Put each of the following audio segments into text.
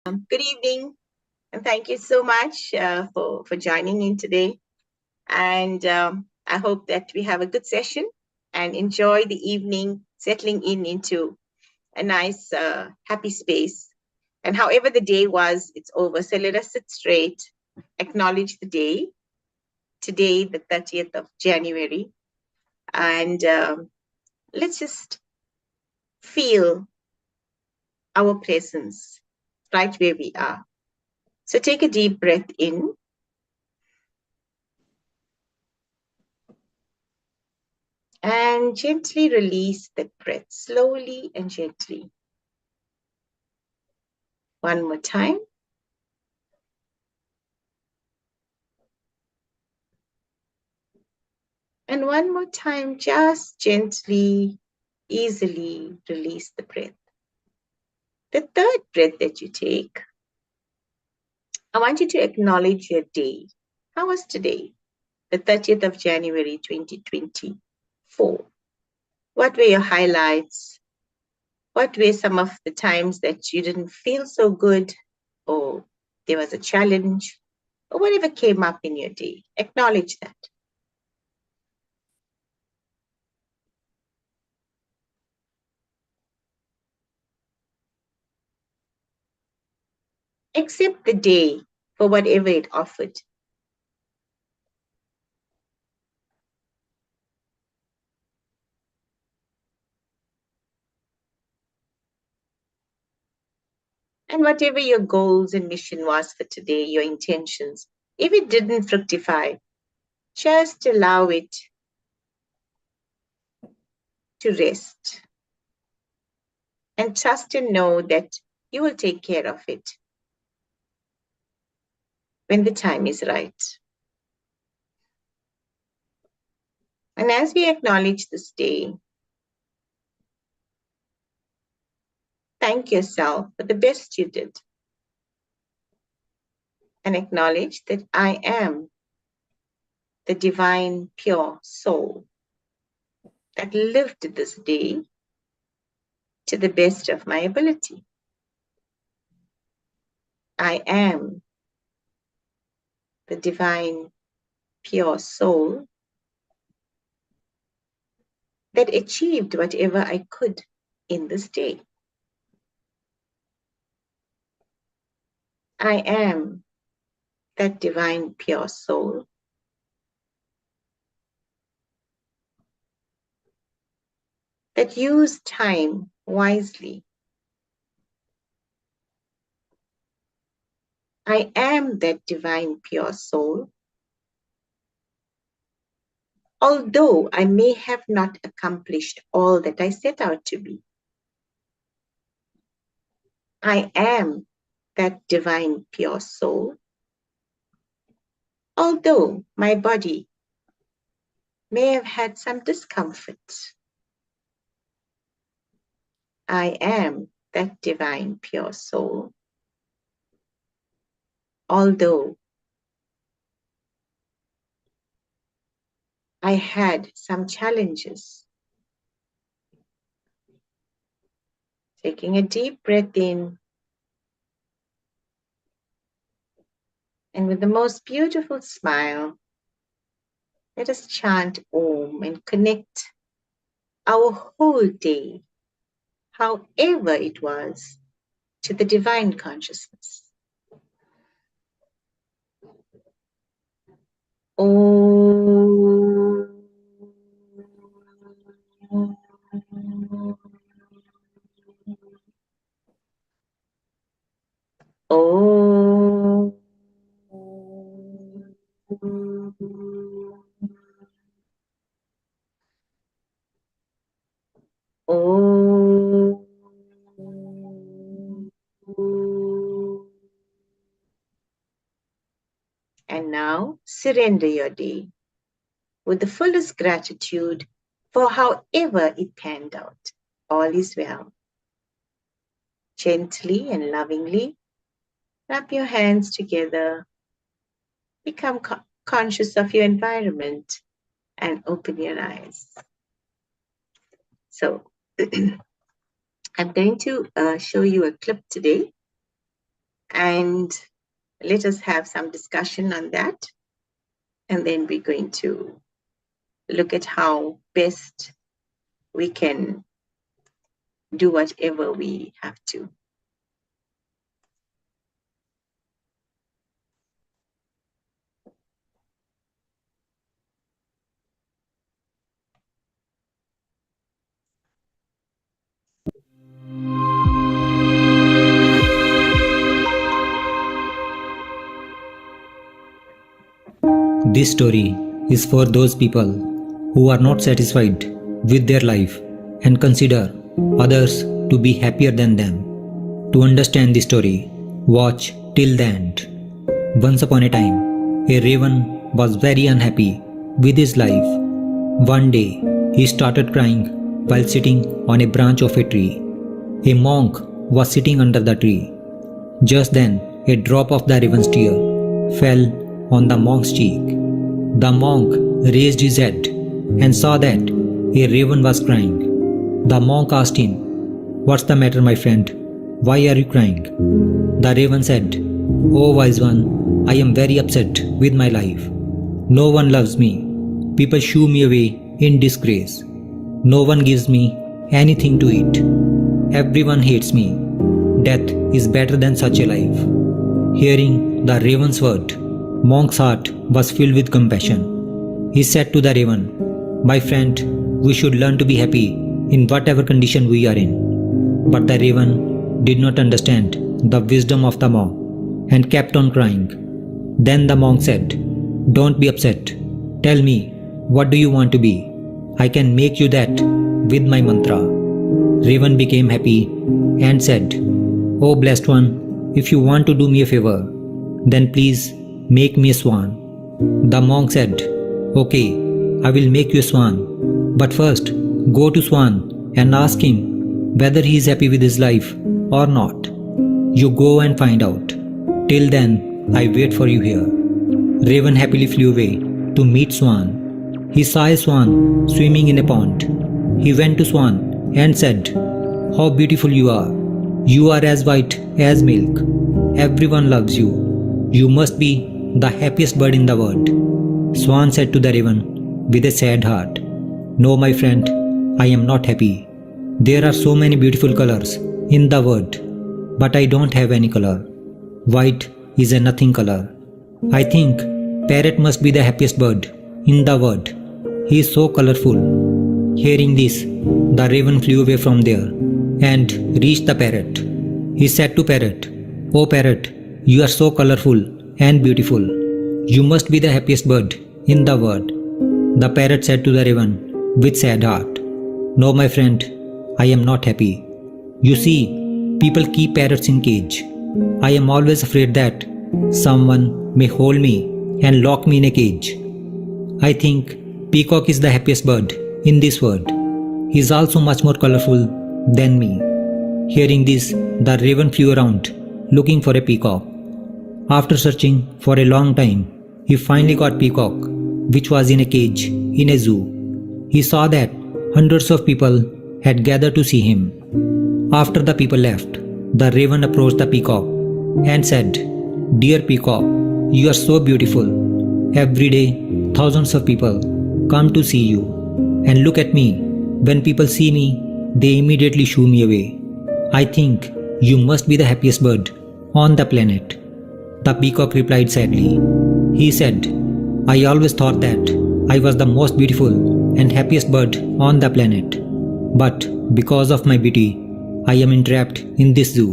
Good evening, and thank you so much for joining in today. And I hope that we have a good session and enjoy the evening, settling in into a nice, happy space. And however the day was, it's over. So let us sit straight, acknowledge the day, today, the 30th of January, and let's just feel our presence right where we are. So take a deep breath in. And gently release the breath, slowly and gently. One more time. And one more time, just gently, easily release the breath. The third breath that you take, I want you to acknowledge your day. How was today? The 30th of January, 2024. What were your highlights? What were some of the times that you didn't feel so good, or there was a challenge, or whatever came up in your day? Acknowledge that. Accept the day for whatever it offered. And whatever your goals and mission was for today, your intentions, if it didn't fructify, just allow it to rest and trust and know that you will take care of it when the time is right. And as we acknowledge this day, thank yourself for the best you did and acknowledge that I am the divine, pure soul that lived this day to the best of my ability. I am the divine, pure soul that achieved whatever I could in this day. I am that divine, pure soul that used time wisely. I am that divine, pure soul, although I may have not accomplished all that I set out to be. I am that divine, pure soul, although my body may have had some discomfort. I am that divine, pure soul, although I had some challenges. Taking a deep breath in, and with the most beautiful smile, let us chant Om and connect our whole day, however it was, to the divine consciousness. Om. Om. Om. And now surrender your day with the fullest gratitude for however it panned out. All is well. Gently and lovingly wrap your hands together, become conscious of your environment, and open your eyes. So I'm going to show you a clip today And let us have some discussion on that. And then we're going to look at how best we can do whatever we have to. This story is for those people who are not satisfied with their life and consider others to be happier than them. To understand the story, watch till the end. Once upon a time, a raven was very unhappy with his life. One day, he started crying while sitting on a branch of a tree. A monk was sitting under the tree. Just then, a drop of the raven's tear fell on the monk's cheek. The monk raised his head and saw that a raven was crying. The monk asked him, "What's the matter, my friend? Why are you crying?" The raven said, "Oh wise one, I am very upset with my life. No one loves me. People shoo me away in disgrace. No one gives me anything to eat. Everyone hates me. Death is better than such a life." Hearing the raven's word, monk's heart was filled with compassion. He said to the raven, "My friend, we should learn to be happy in whatever condition we are in." But the raven did not understand the wisdom of the monk and kept on crying. Then the monk said, "Don't be upset. Tell me, what do you want to be? I can make you that with my mantra." Raven became happy and said, "Oh blessed one, if you want to do me a favor, then please make me a swan." The monk said, "Okay, I will make you a swan. But first, go to Swan and ask him whether he is happy with his life or not. You go and find out. Till then, I wait for you here." Raven happily flew away to meet Swan. He saw a swan swimming in a pond. He went to Swan and said, "How beautiful you are. You are as white as milk. Everyone loves you. You must be the happiest bird in the world." Swan said to the raven with a sad heart, "No, my friend, I am not happy. There are so many beautiful colors in the world, but I don't have any color. White is a nothing color. I think parrot must be the happiest bird in the world. He is so colorful." Hearing this, the raven flew away from there and reached the parrot. He said to parrot, "Oh parrot, you are so colorful and beautiful. You must be the happiest bird in the world." The parrot said to the raven with sad heart, "No, my friend, I am not happy. You see, people keep parrots in cage. I am always afraid that someone may hold me and lock me in a cage. I think peacock is the happiest bird in this world. He is also much more colorful than me." Hearing this, the raven flew around looking for a peacock. After searching for a long time, he finally got peacock, which was in a cage in a zoo. He saw that hundreds of people had gathered to see him. After the people left, the raven approached the peacock and said, "Dear peacock, you are so beautiful. Every day, thousands of people come to see you. And look at me. When people see me, they immediately shoo me away. I think you must be the happiest bird on the planet." The peacock replied sadly. He said, "I always thought that I was the most beautiful and happiest bird on the planet. But because of my beauty, I am entrapped in this zoo.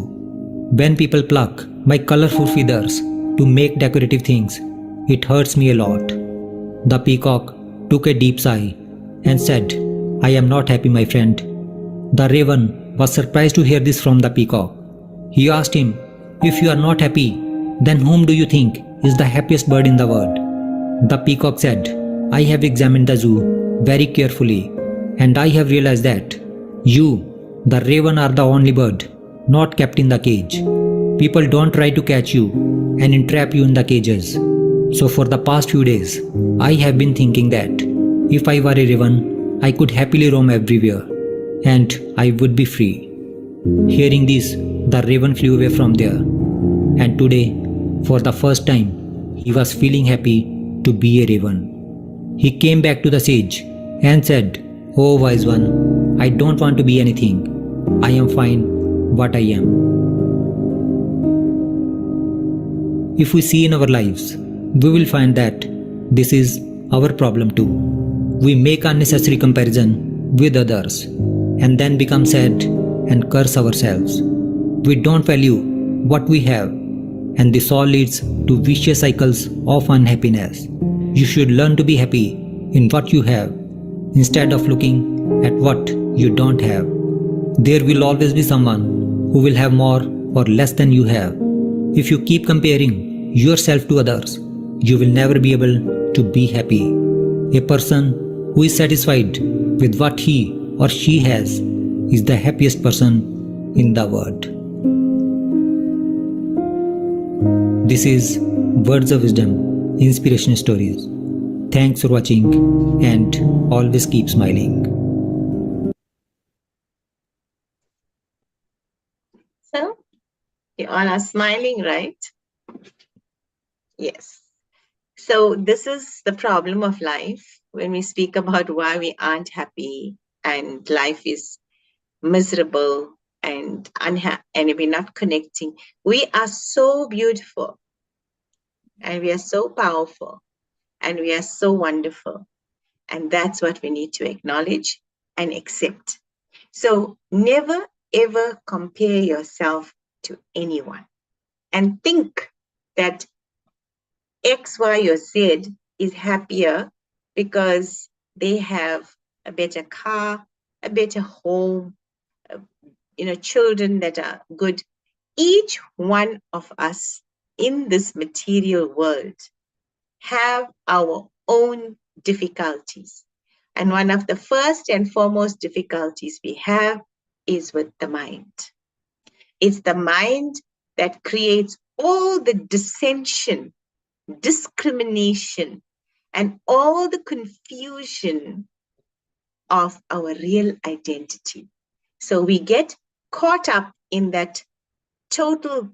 When people pluck my colorful feathers to make decorative things, it hurts me a lot." The peacock took a deep sigh and said, "I am not happy, my friend." The raven was surprised to hear this from the peacock. He asked him, "If you are not happy, then whom do you think is the happiest bird in the world?" The peacock said, "I have examined the zoo very carefully, and I have realized that you, the raven, are the only bird not kept in the cage. People don't try to catch you and entrap you in the cages. So for the past few days, I have been thinking that if I were a raven, I could happily roam everywhere, and I would be free." Hearing this, the raven flew away from there And today, for the first time, he was feeling happy to be a raven. He came back to the sage and said, "Oh wise one, I don't want to be anything. I am fine what I am." If we see in our lives, we will find that this is our problem too. We make unnecessary comparison with others and then become sad and curse ourselves. We don't value what we have, and this all leads to vicious cycles of unhappiness. You should learn to be happy in what you have instead of looking at what you don't have. There will always be someone who will have more or less than you have. If you keep comparing yourself to others, you will never be able to be happy. A person who is satisfied with what he or she has is the happiest person in the world. This is Words of Wisdom Inspiration Stories. Thanks for watching and always keep smiling. So, you all are smiling, right? Yes. So, this is the problem of life when we speak about why we aren't happy and life is miserable and unhappy and we're not connecting. We are so beautiful and we are so powerful and we are so wonderful. And that's what we need to acknowledge and accept. So never ever compare yourself to anyone and think that X, Y, or Z is happier because they have a better car, a better home, uh, children that are good. Each one of us in this material world have our own difficulties. And one of the first and foremost difficulties we have is with the mind. It's the mind that creates all the dissension, discrimination, and all the confusion of our real identity. So we get caught up in that total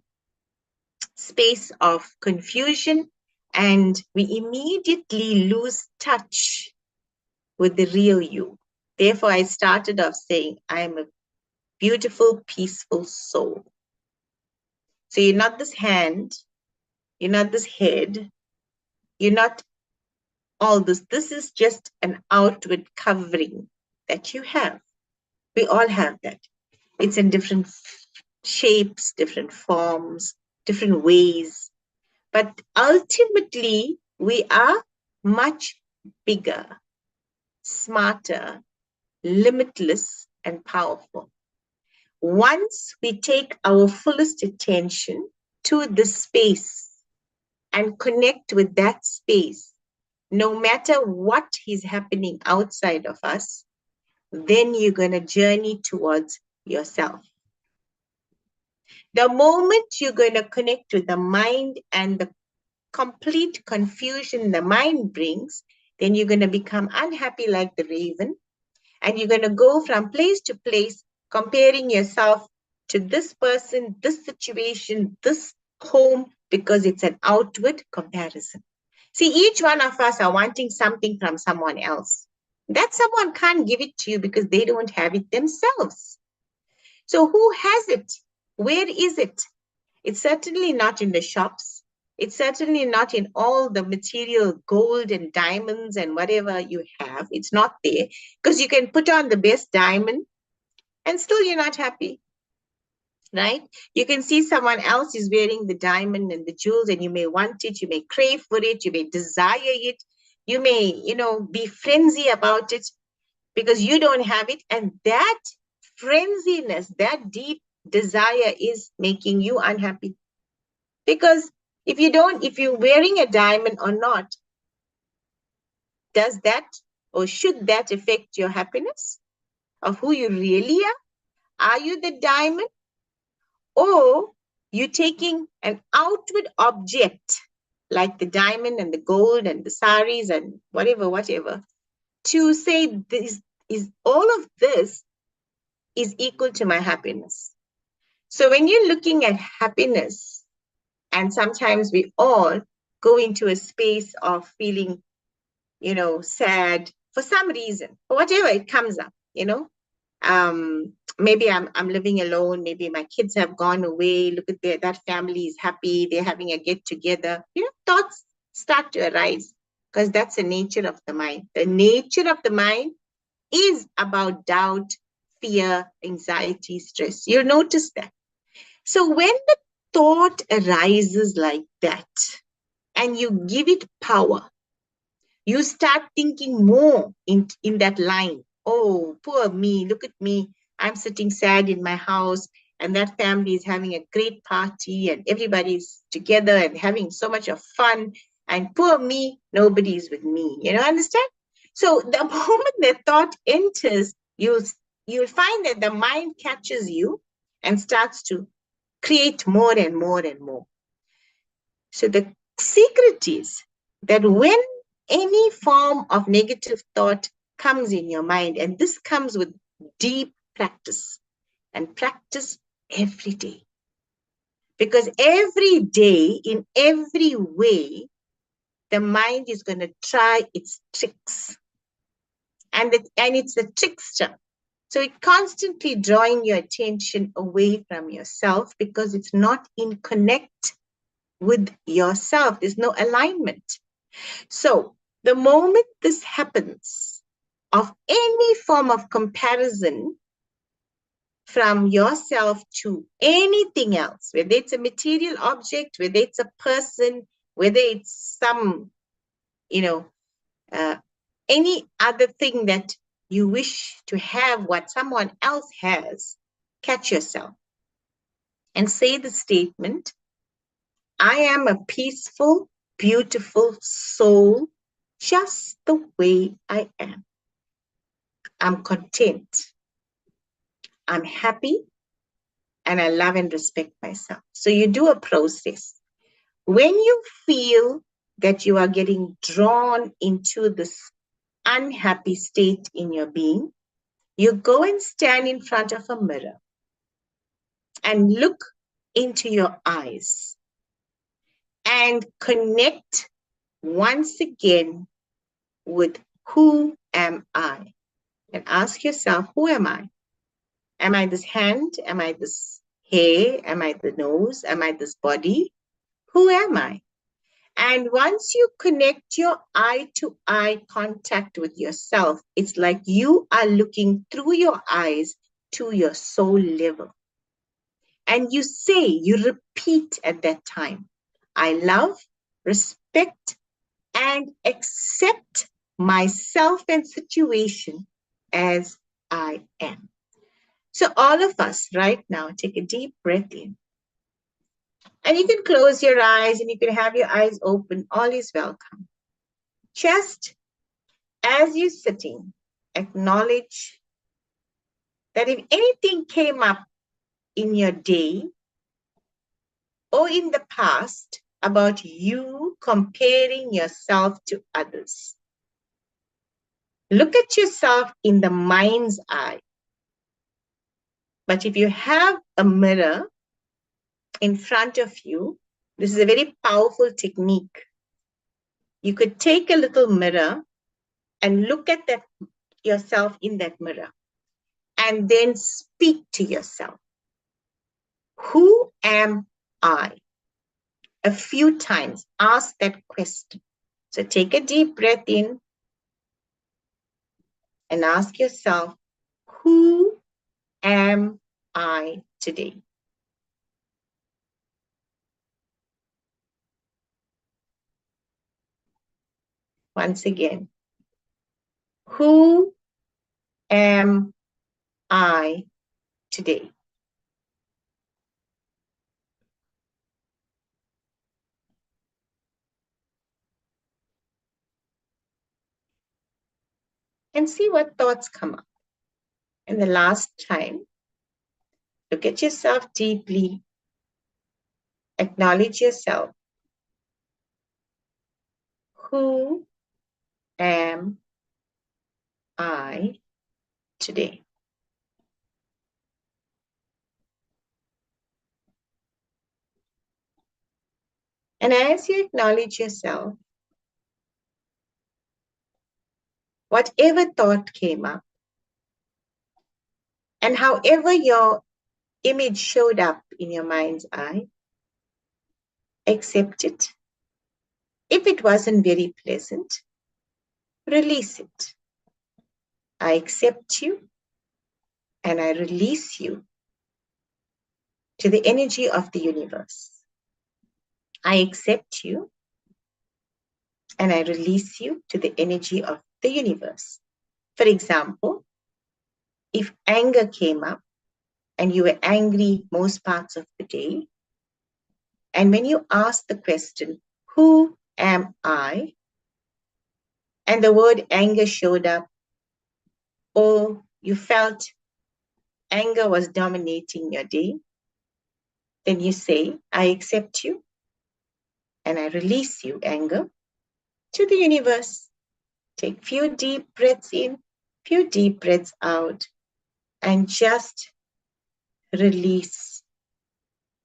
space of confusion and we immediately lose touch with the real you. Therefore, I started off saying, I am a beautiful, peaceful soul. So you're not this hand, you're not this head, you're not all this. This is just an outward covering that you have. We all have that. It's in different shapes, different forms, different ways. But ultimately, we are much bigger, smarter, limitless, and powerful. Once we take our fullest attention to the space and connect with that space, no matter what is happening outside of us, then you're going to journey towards yourself. The moment you're going to connect with the mind and the complete confusion the mind brings, then you're going to become unhappy like the raven. And you're going to go from place to place, comparing yourself to this person, this situation, this home, because it's an outward comparison. See, each one of us are wanting something from someone else. That someone can't give it to you because they don't have it themselves. So who has it? Where is it? It's certainly not in the shops. It's certainly not in all the material gold and diamonds and whatever you have. It's not there because you can put on the best diamond and still you're not happy, right? You can see someone else is wearing the diamond and the jewels and you may want it, you may crave for it, you may desire it, you may, be frenzy about it because you don't have it. And that frenziness, that deep desire is making you unhappy. Because if you're wearing a diamond or not, does that or should that affect your happiness of who you really are? Are you the diamond or you taking an outward object like the diamond and the gold and the saris and whatever, to say this is all of this is equal to my happiness. So when you're looking at happiness, And sometimes we all go into a space of feeling, sad for some reason, for whatever it comes up, maybe I'm living alone, maybe my kids have gone away, look at that family is happy, they're having a get together, thoughts start to arise, because that's the nature of the mind. The nature of the mind is about doubt, fear, anxiety, stress. You'll notice that. So when the thought arises like that and you give it power, you start thinking more in that line. Oh, poor me, look at me. I'm sitting sad in my house, and that family is having a great party, and everybody's together and having so much of fun. And poor me, nobody's with me. Understand? So the moment the thought enters, you'll find that the mind catches you and starts to create more and more and more. So the secret is that when any form of negative thought comes in your mind, and this comes with deep practice, and practice every day. Because every day, in every way, the mind is going to try its tricks. And it's a trickster. So it's constantly drawing your attention away from yourself because it's not in connect with yourself. There's no alignment. So the moment this happens, of any form of comparison from yourself to anything else, whether it's a material object, whether it's a person, whether it's some, uh, any other thing that you wish to have what someone else has, catch yourself and say the statement, I am a peaceful, beautiful soul, just the way I am. I'm content. I'm happy, and I love and respect myself. So you do a process. When you feel that you are getting drawn into this unhappy state in your being, you go and stand in front of a mirror and look into your eyes and connect once again with who am I? And ask yourself, who am I? Am I this hand? Am I this hair? Am I the nose? Am I this body? Who am I? And once you connect your eye to eye contact with yourself, it's like you are looking through your eyes to your soul level. And you repeat at that time, I love, respect, and accept myself and situation as I am. So all of us right now, take a deep breath in. And you can close your eyes and you can have your eyes open. All is welcome. Just as you're sitting, acknowledge that if anything came up in your day or in the past about you comparing yourself to others, look at yourself in the mind's eye. But if you have a mirror in front of you, this is a very powerful technique. You could take a little mirror and look at yourself in that mirror and then speak to yourself. Who am I? A few times, ask that question. So take a deep breath in and ask yourself, who am I today? Once again, who am I today? And see what thoughts come up. And the last time, look at yourself deeply, acknowledge yourself. Who am I today? And as you acknowledge yourself, whatever thought came up, and however your image showed up in your mind's eye, accept it. If it wasn't very pleasant, release it. I accept you and I release you to the energy of the universe. I accept you and I release you to the energy of the universe. For example, if anger came up and you were angry most parts of the day, and when you ask the question, who am I? And the word anger showed up, or you felt anger was dominating your day, then you say, I accept you and I release you, anger, to the universe. Take few deep breaths in, few deep breaths out, and just release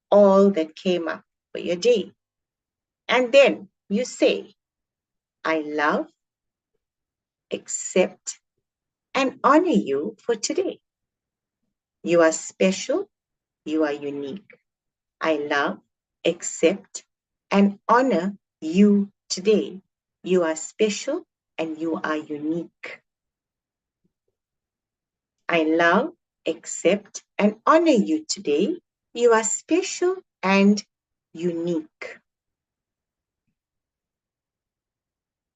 all that came up for your day. And then you say, I love, accept, and honor you for today. You are special, you are unique. I love, accept, and honor you today. You are special and you are unique. I love, accept, and honor you today. You are special and unique.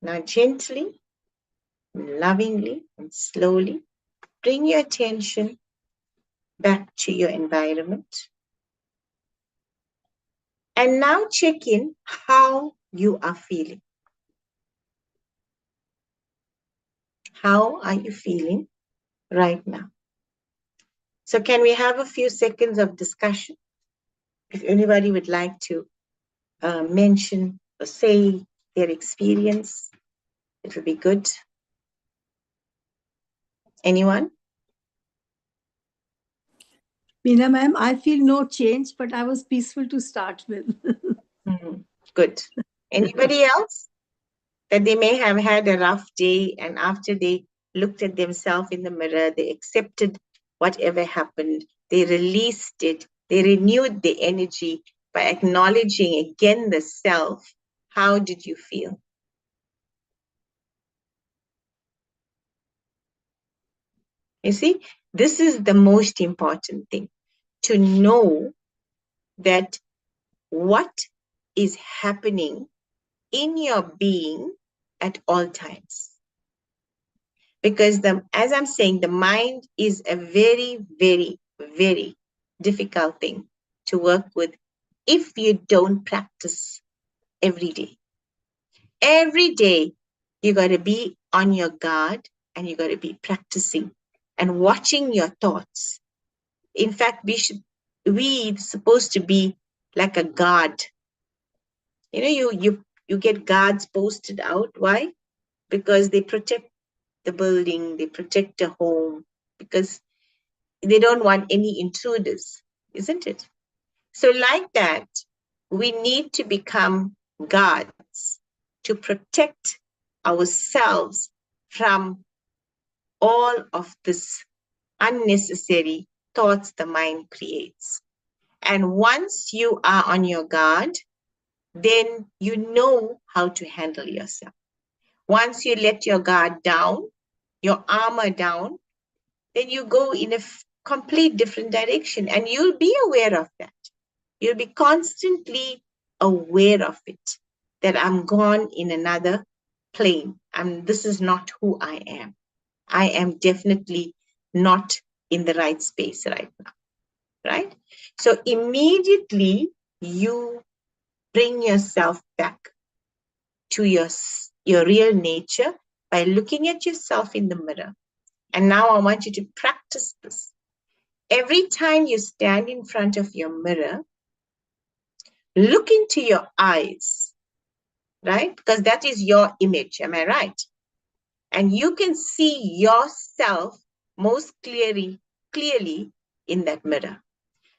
Now, gently, lovingly, and slowly bring your attention back to your environment. And now check in how you are feeling. How are you feeling right now? So, can we have a few seconds of discussion? If anybody would like to mention or say their experience, it will be good. Anyone? Meena ma'am, I feel no change, but I was peaceful to start with. Good. Anybody else? That they may have had a rough day and after they looked at themselves in the mirror, they accepted whatever happened, they released it, they renewed the energy by acknowledging again the self. How did you feel? You see, this is the most important thing, to know that what is happening in your being at all times. Because as I'm saying, the mind is a very, very, very difficult thing to work with if you don't practice every day. Every day, you got to be on your guard and you got to be practicing and watching your thoughts. In fact, we supposed to be like a guard. You know, you get guards posted out. Why? Because they protect the building, they protect the home, because they don't want any intruders, isn't it? So like that, we need to become guards to protect ourselves from all of this unnecessary thoughts the mind creates. And once you are on your guard, then you know how to handle yourself. Once you let your guard down, your armor down, then you go in a complete different direction and you'll be aware of that. You'll be constantly aware of it, that I'm gone in another plane. This is not who I am. I am definitely not in the right space right now, right? So immediately you bring yourself back to your real nature by looking at yourself in the mirror. And now I want you to practice this. Every time you stand in front of your mirror, look into your eyes, right? Because that is your image, am I right? And you can see yourself most clearly in that mirror.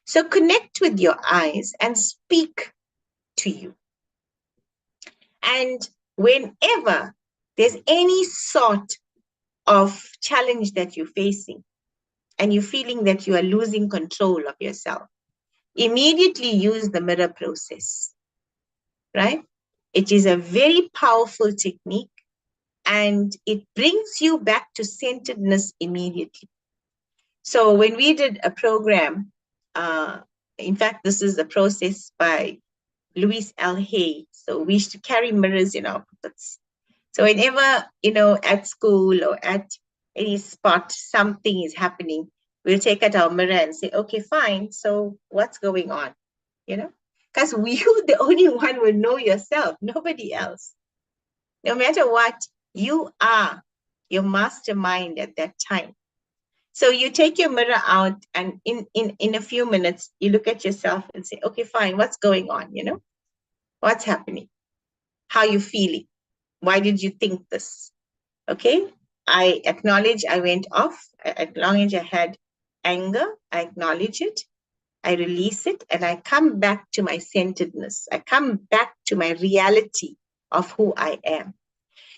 So connect with your eyes and speak to you. And whenever there's any sort of challenge that you're facing and you're feeling that you are losing control of yourself, immediately use the mirror process, right? It is a very powerful technique and it brings you back to centeredness immediately. So when we did a program, uh, in fact, this is a process by Louise L. Hay. So we used to carry mirrors in our pockets. So whenever, at school or at any spot, something is happening, we'll take out our mirror and say, okay, fine. So what's going on? Because you, the only one, will know yourself, nobody else. No matter what, you are your mastermind at that time. So you take your mirror out and in a few minutes, you look at yourself and say, okay, fine, what's going on? What's happening? How are you feeling? Why did you think this? Okay, I acknowledge I went off. I acknowledge I had anger. I acknowledge it. I release it and I come back to my centeredness. I come back to my reality of who I am.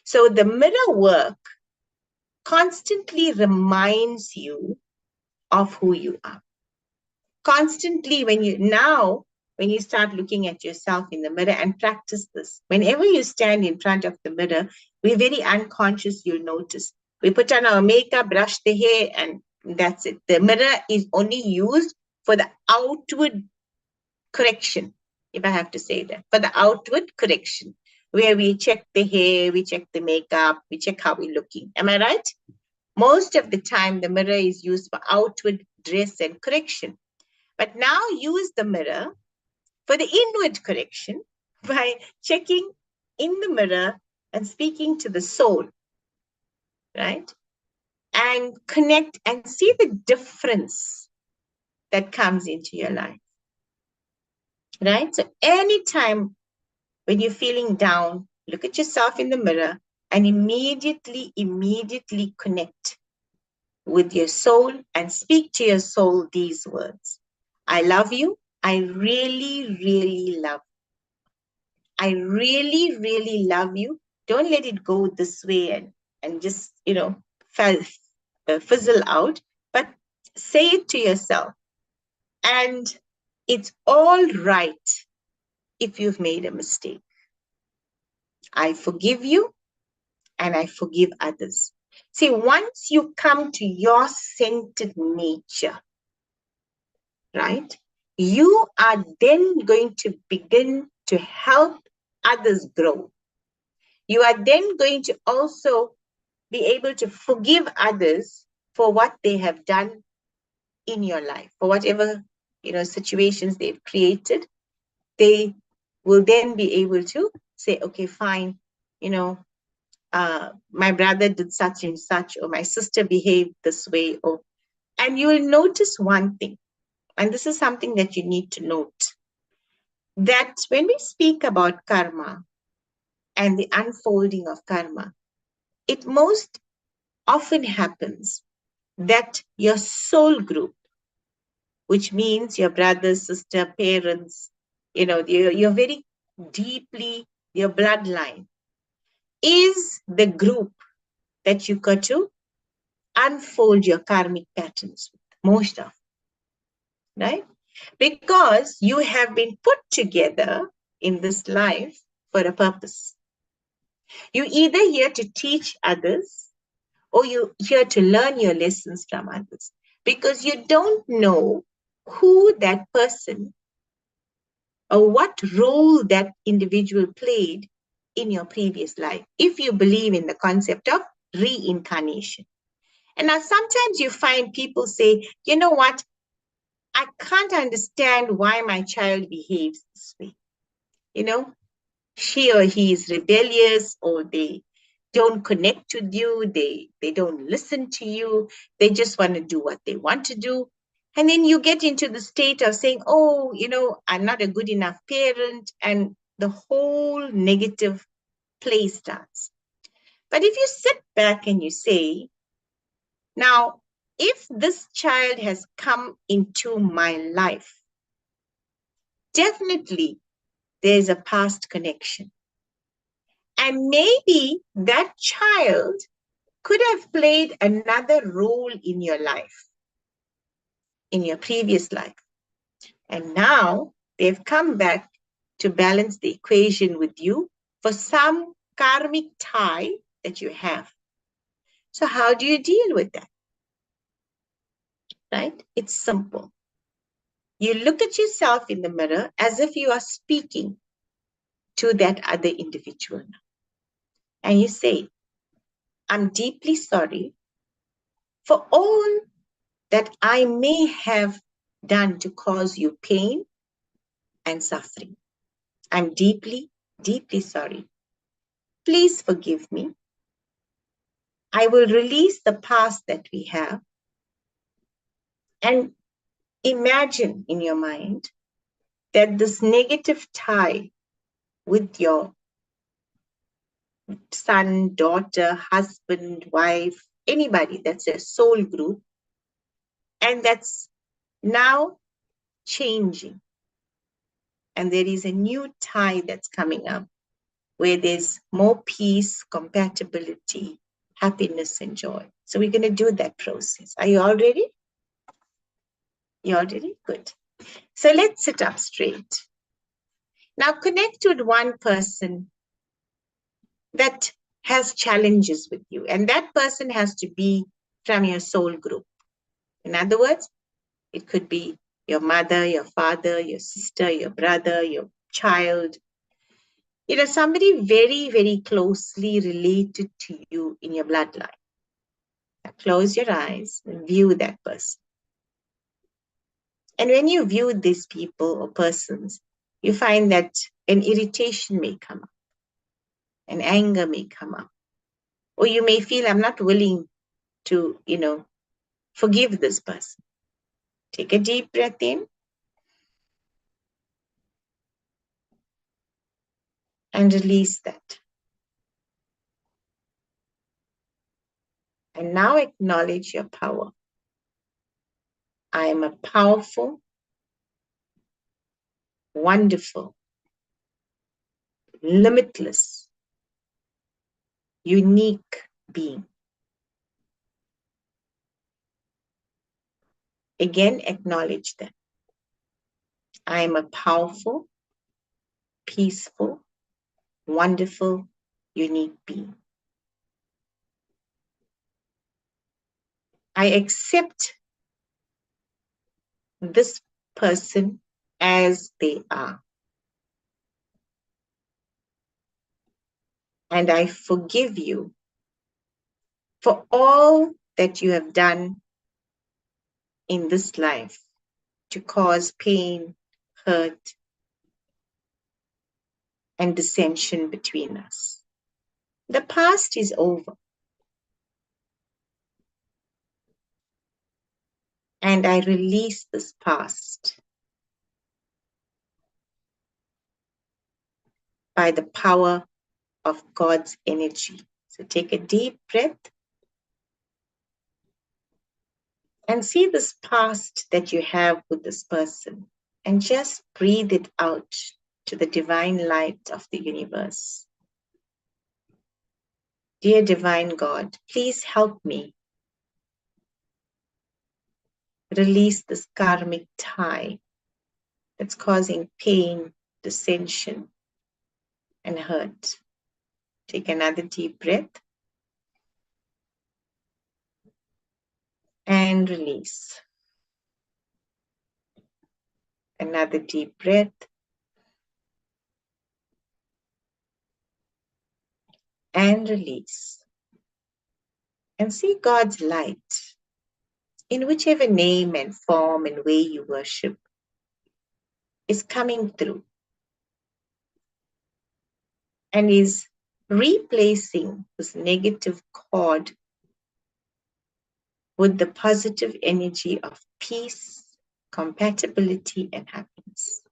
So the mirror work constantly reminds you of who you are. Constantly, when you start looking at yourself in the mirror and practice this, whenever you stand in front of the mirror, we're very unconscious, you'll notice. We put on our makeup, brush the hair, and that's it. The mirror is only used for the outward correction, if I have to say that, for the outward correction, where we check the hair, we check the makeup, we check how we're looking. Am I right? Most of the time, the mirror is used for outward dress and correction. But now use the mirror for the inward correction by checking in the mirror and speaking to the soul, right? And connect and see the difference that comes into your life, right? So anytime when you're feeling down, look at yourself in the mirror and immediately connect with your soul and speak to your soul these words. I love you. I really, really love you. I really, really love you. Don't let it go this way and just, fizzle out, but say it to yourself. And it's all right if you've made a mistake. I forgive you and I forgive others. See, once you come to your centered nature, right, you are then going to begin to help others grow. You are then going to also be able to forgive others for what they have done in your life, for whatever situations they've created. They will then be able to say, okay, fine, my brother did such and such, or my sister behaved this way, and you will notice one thing, and this is something that you need to note, that when we speak about karma and the unfolding of karma, it most often happens that your soul group, which means your brother, sister, parents, you're very deeply, your bloodline, is the group that you got to unfold your karmic patterns with, most of, right? Because you have been put together in this life for a purpose. You're either here to teach others or you're here to learn your lessons from others, because you don't know who that person or what role that individual played in your previous life, if you believe in the concept of reincarnation. And now sometimes you find people say, you know what, I can't understand why my child behaves this way. She or he is rebellious, or they don't connect with you, they don't listen to you, they just want to do what they want to do. And then you get into the state of saying, oh, I'm not a good enough parent, and the whole negative play starts. But if you sit back and you say, now, if this child has come into my life, definitely there's a past connection. And maybe that child could have played another role in your life, in your previous life. And now they've come back to balance the equation with you for some karmic tie that you have. So how do you deal with that? Right? It's simple. You look at yourself in the mirror as if you are speaking to that other individual. And you say, I'm deeply sorry for all that I may have done to cause you pain and suffering. I'm deeply, deeply sorry. Please forgive me. I will release the past that we have and imagine in your mind that this negative tie with your son, daughter, husband, wife, anybody that's a soul group, and that's now changing. And there is a new tie that's coming up where there's more peace, compatibility, happiness, and joy. So we're going to do that process. Are you all ready? You all ready? Good. So let's sit up straight. Now connect with one person that has challenges with you, and that person has to be from your soul group. In other words, it could be your mother, your father, your sister, your brother, your child, somebody very, very closely related to you in your bloodline. Now close your eyes and view that person. And when you view these people or persons, you find that an irritation may come up, an anger may come up, or you may feel, I'm not willing to, forgive this person. Take a deep breath in and release that. And now acknowledge your power. I am a powerful, wonderful, limitless, unique being. Again, acknowledge that. I am a powerful, peaceful, wonderful, unique being. I accept this person as they are. And I forgive you for all that you have done in this life to cause pain, hurt, and dissension between us. The past is over. And I release this past by the power of God's energy. So take a deep breath and see this past that you have with this person and just breathe it out to the divine light of the universe. Dear divine God, please help me release this karmic tie that's causing pain, dissension, and hurt. Take another deep breath and release. Another deep breath and release. And see God's light in whichever name and form and way you worship is coming through and is replacing this negative cord with the positive energy of peace, compatibility, and happiness.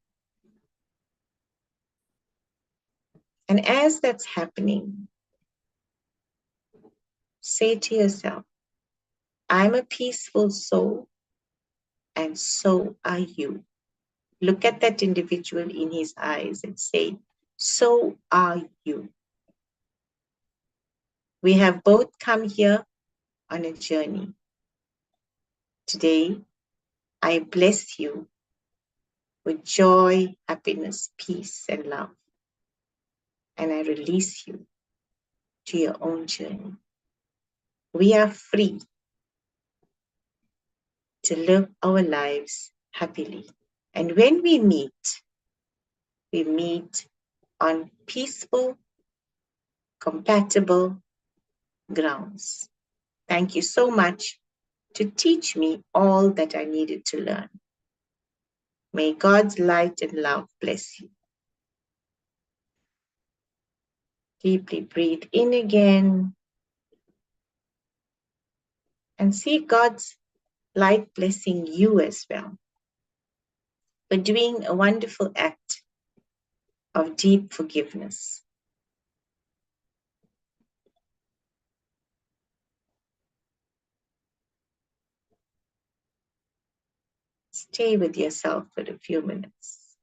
And as that's happening, say to yourself, I'm a peaceful soul, and so are you. Look at that individual in his eyes and say, so are you. We have both come here on a journey. Today, I bless you with joy, happiness, peace, and love. And I release you to your own journey. We are free to live our lives happily. And when we meet on peaceful, compatible grounds. Thank you so much to teach me all that I needed to learn. May God's light and love bless you. Deeply breathe in again and see God's light blessing you as well for doing a wonderful act of deep forgiveness. Stay with yourself for a few minutes.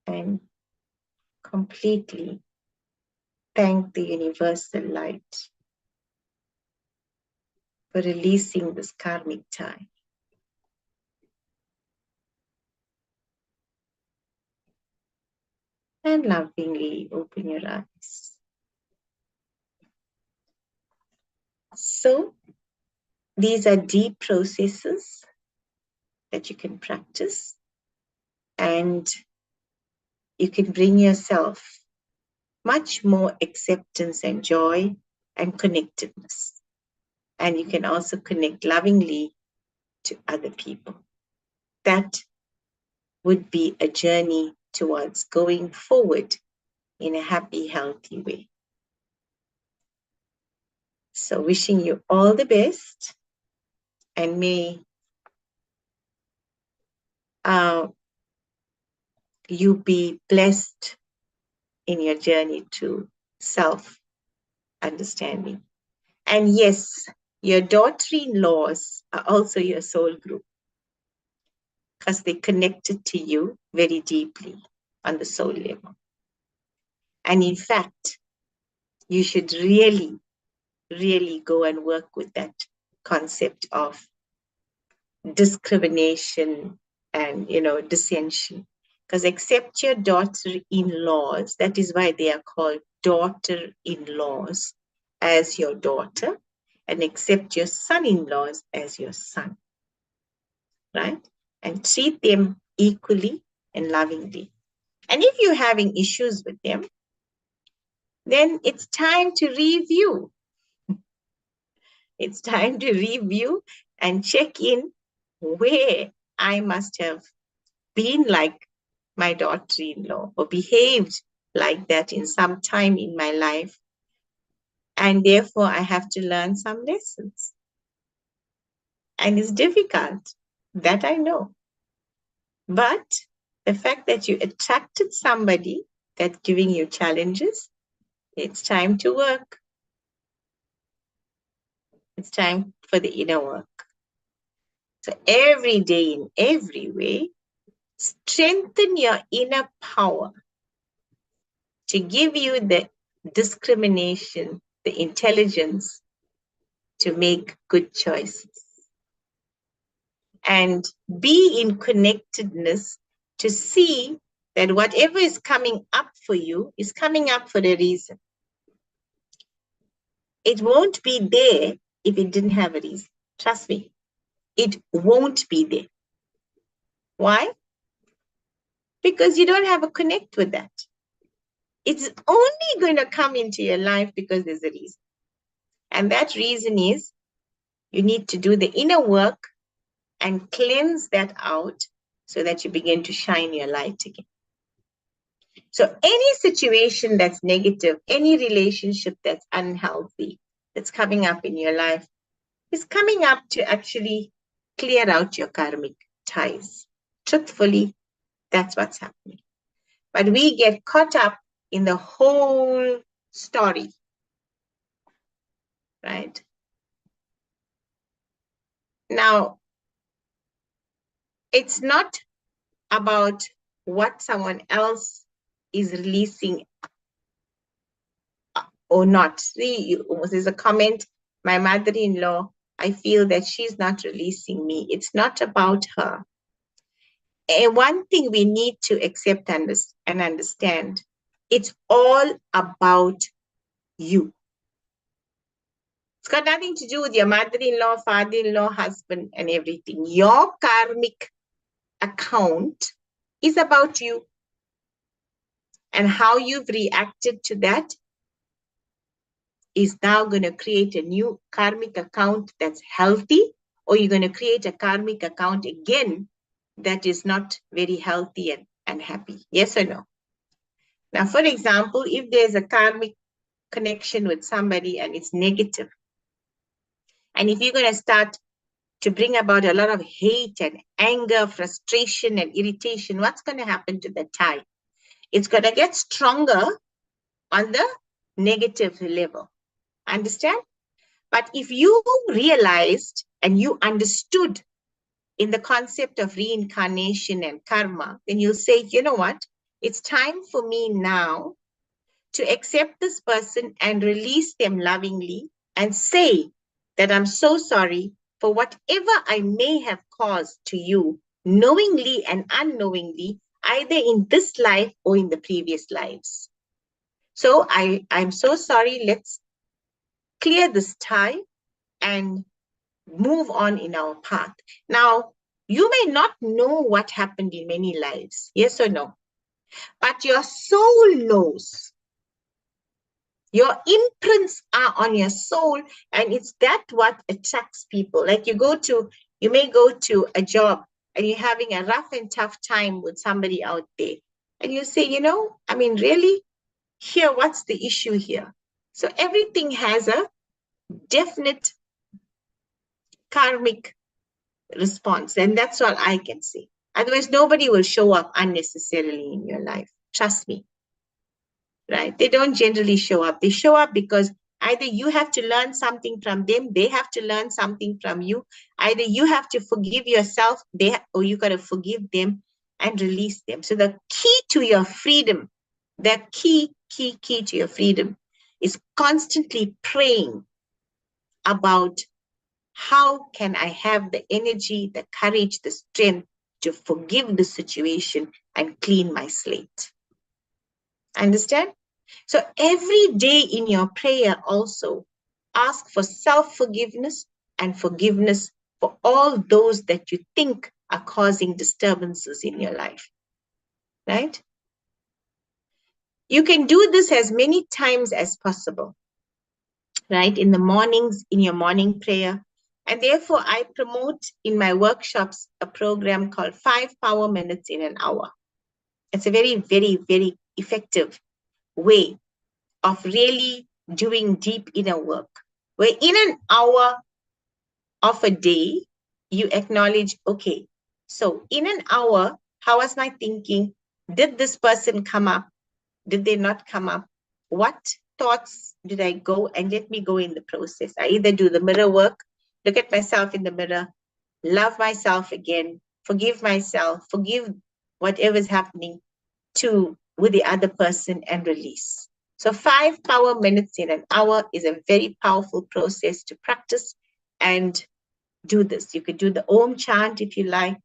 And completely thank the universal light for releasing this karmic tie. And lovingly open your eyes. So, these are deep processes that you can practice, and you can bring yourself much more acceptance and joy and connectedness. And you can also connect lovingly to other people. That would be a journey towards going forward in a happy, healthy way. So wishing you all the best, and may you be blessed in your journey to self-understanding. And yes, your daughter-in-laws are also your soul group because they connected to you very deeply on the soul level. And in fact, you should really, really go and work with that concept of discrimination and, dissension. Because accept your daughter-in-laws, that is why they are called daughter-in-laws, as your daughter, and accept your son-in-laws as your son, right? And treat them equally and lovingly. And if you're having issues with them, then it's time to review. It's time to review and check in where I must have been like my daughter-in-law or behaved like that in some time in my life. And therefore, I have to learn some lessons. And it's difficult, that I know. But the fact that you attracted somebody that's giving you challenges, it's time to work. It's time for the inner work. So every day in every way, strengthen your inner power to give you the discrimination, the intelligence to make good choices. And be in connectedness to see that whatever is coming up for you is coming up for a reason. It won't be there if it didn't have a reason. Trust me, it won't be there. Why? Because you don't have a connect with that. It's only going to come into your life because there's a reason. And that reason is you need to do the inner work and cleanse that out so that you begin to shine your light again. So any situation that's negative, any relationship that's unhealthy, that's coming up in your life, is coming up to actually clear out your karmic ties. Truthfully, that's what's happening. But we get caught up in the whole story, right? Now, It's not about what someone else is releasing or not. See, there's a comment, my mother-in-law, I feel that she's not releasing me. It's not about her. And one thing we need to accept and understand, it's all about you. It's got nothing to do with your mother-in-law, father-in-law, husband, and everything. Your karmic account is about you. And how you've reacted to that is now going to create a new karmic account that's healthy, or you're going to create a karmic account again that is not very healthy and happy. Yes or no? Now, for example, if there's a karmic connection with somebody and it's negative, and if you're going to start to bring about a lot of hate and anger, frustration and irritation, what's going to happen to the tie? It's going to get stronger on the negative level. Understand? But if you realized and you understood in the concept of reincarnation and karma, then you'll say, you know what? It's time for me now to accept this person and release them lovingly and say that I'm so sorry for whatever I may have caused to you, knowingly and unknowingly, either in this life or in the previous lives. So I'm so sorry. Let's clear this tie and move on in our path. Now, you may not know what happened in many lives, yes or no? But your soul knows. Your imprints are on your soul, and it's that what attracts people. Like you may go to a job and you're having a rough and tough time with somebody out there. And you say, really, here, what's the issue here? So everything has a definite karmic response. And that's all I can say. Otherwise, nobody will show up unnecessarily in your life. Trust me. Right? They don't generally show up. They show up because either you have to learn something from them, they have to learn something from you. Either you have to forgive yourself, or you got to forgive them and release them. So the key to your freedom, the key to your freedom is constantly praying about how can I have the energy, the courage, the strength to forgive the situation and clean my slate. Understand? So every day in your prayer also, ask for self-forgiveness and forgiveness for all those that you think are causing disturbances in your life. Right? You can do this as many times as possible. Right? In the mornings, in your morning prayer. And therefore, I promote in my workshops a program called 5 Power Minutes in an Hour. It's a very, very, very effective way of really doing deep inner work, where in an hour of a day, you acknowledge, okay, so in an hour, how was my thinking? Did this person come up? Did they not come up? What thoughts did I go? And let me go in the process. I either do the mirror work, look at myself in the mirror, love myself again, forgive myself, forgive whatever's happening with the other person and release. So 5 power minutes in an hour is a very powerful process to practice and do this. You could do the Om chant if you like.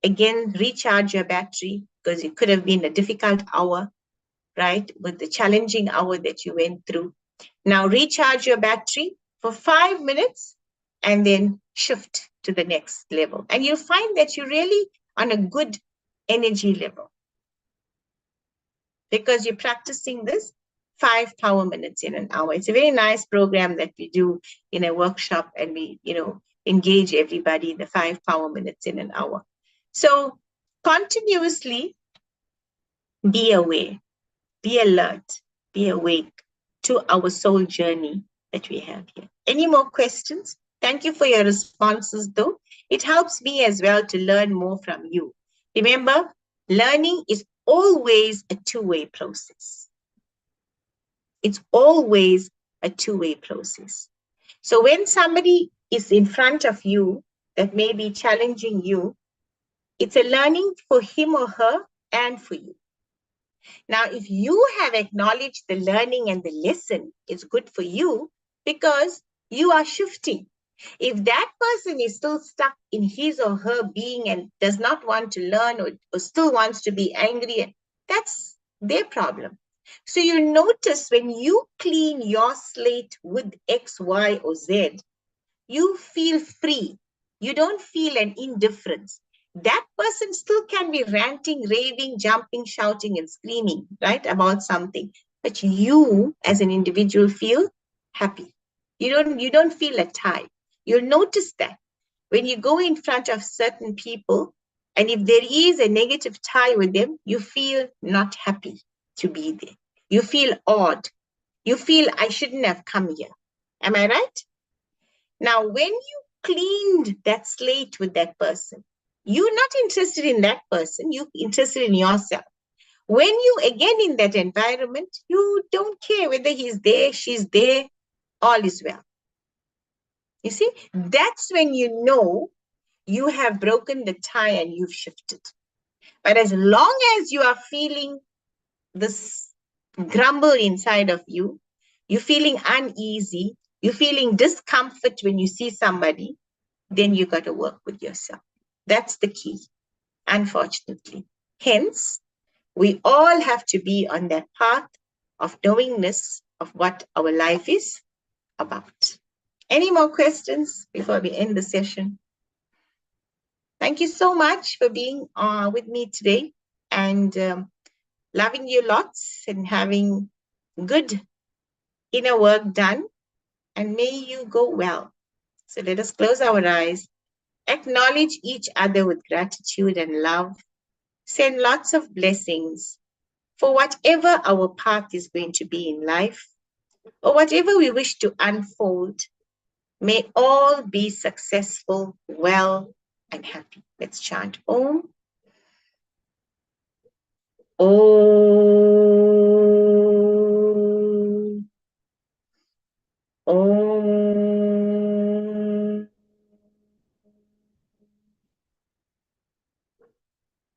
Again, recharge your battery because it could have been a difficult hour, right? With the challenging hour that you went through. Now recharge your battery for 5 minutes and then shift to the next level. And you'll find that you're really on a good energy level because you're practicing this 5 power minutes in an hour. It's a very nice program that we do in a workshop, and we, engage everybody in the 5 power minutes in an hour. So continuously be aware, be alert, be awake to our soul journey that we have here. Any more questions? Thank you for your responses, though. It helps me as well to learn more from you. Remember, learning is always a two-way process. It's always a two-way process. So when somebody is in front of you that may be challenging you, It's a learning for him or her and for you. Now, if you have acknowledged the learning and the lesson, it's good for you because you are shifting. If that person is still stuck in his or her being and does not want to learn or still wants to be angry, that's their problem. So you notice when you clean your slate with X, Y, or Z, you feel free. You don't feel an indifference. That person still can be ranting, raving, jumping, shouting, and screaming, right, about something. But you, as an individual, feel happy. You don't feel a tie. You'll notice that when you go in front of certain people, and if there is a negative tie with them, you feel not happy to be there. You feel odd. You feel I shouldn't have come here. Am I right? Now, when you cleaned that slate with that person, you're not interested in that person, you're interested in yourself. When you again in that environment, you don't care whether he's there, she's there, all is well. You see, that's when you know you have broken the tie and you've shifted. But as long as you are feeling this grumble inside of you, you're feeling uneasy, you're feeling discomfort when you see somebody, then you got to work with yourself. That's the key, unfortunately. Hence, we all have to be on that path of knowingness of what our life is about. Any more questions before we end the session? Thank you so much for being with me today and loving you lots and having good inner work done. And may you go well. So let us close our eyes, acknowledge each other with gratitude and love, send lots of blessings for whatever our path is going to be in life or whatever we wish to unfold. May all be successful, well, and happy. Let's chant Om. Om. Om.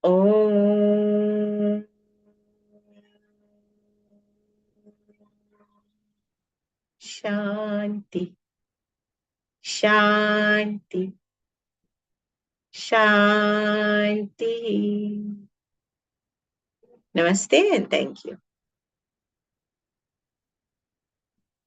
Om. Shanti. Shanti. Shanti. Namaste and thank you.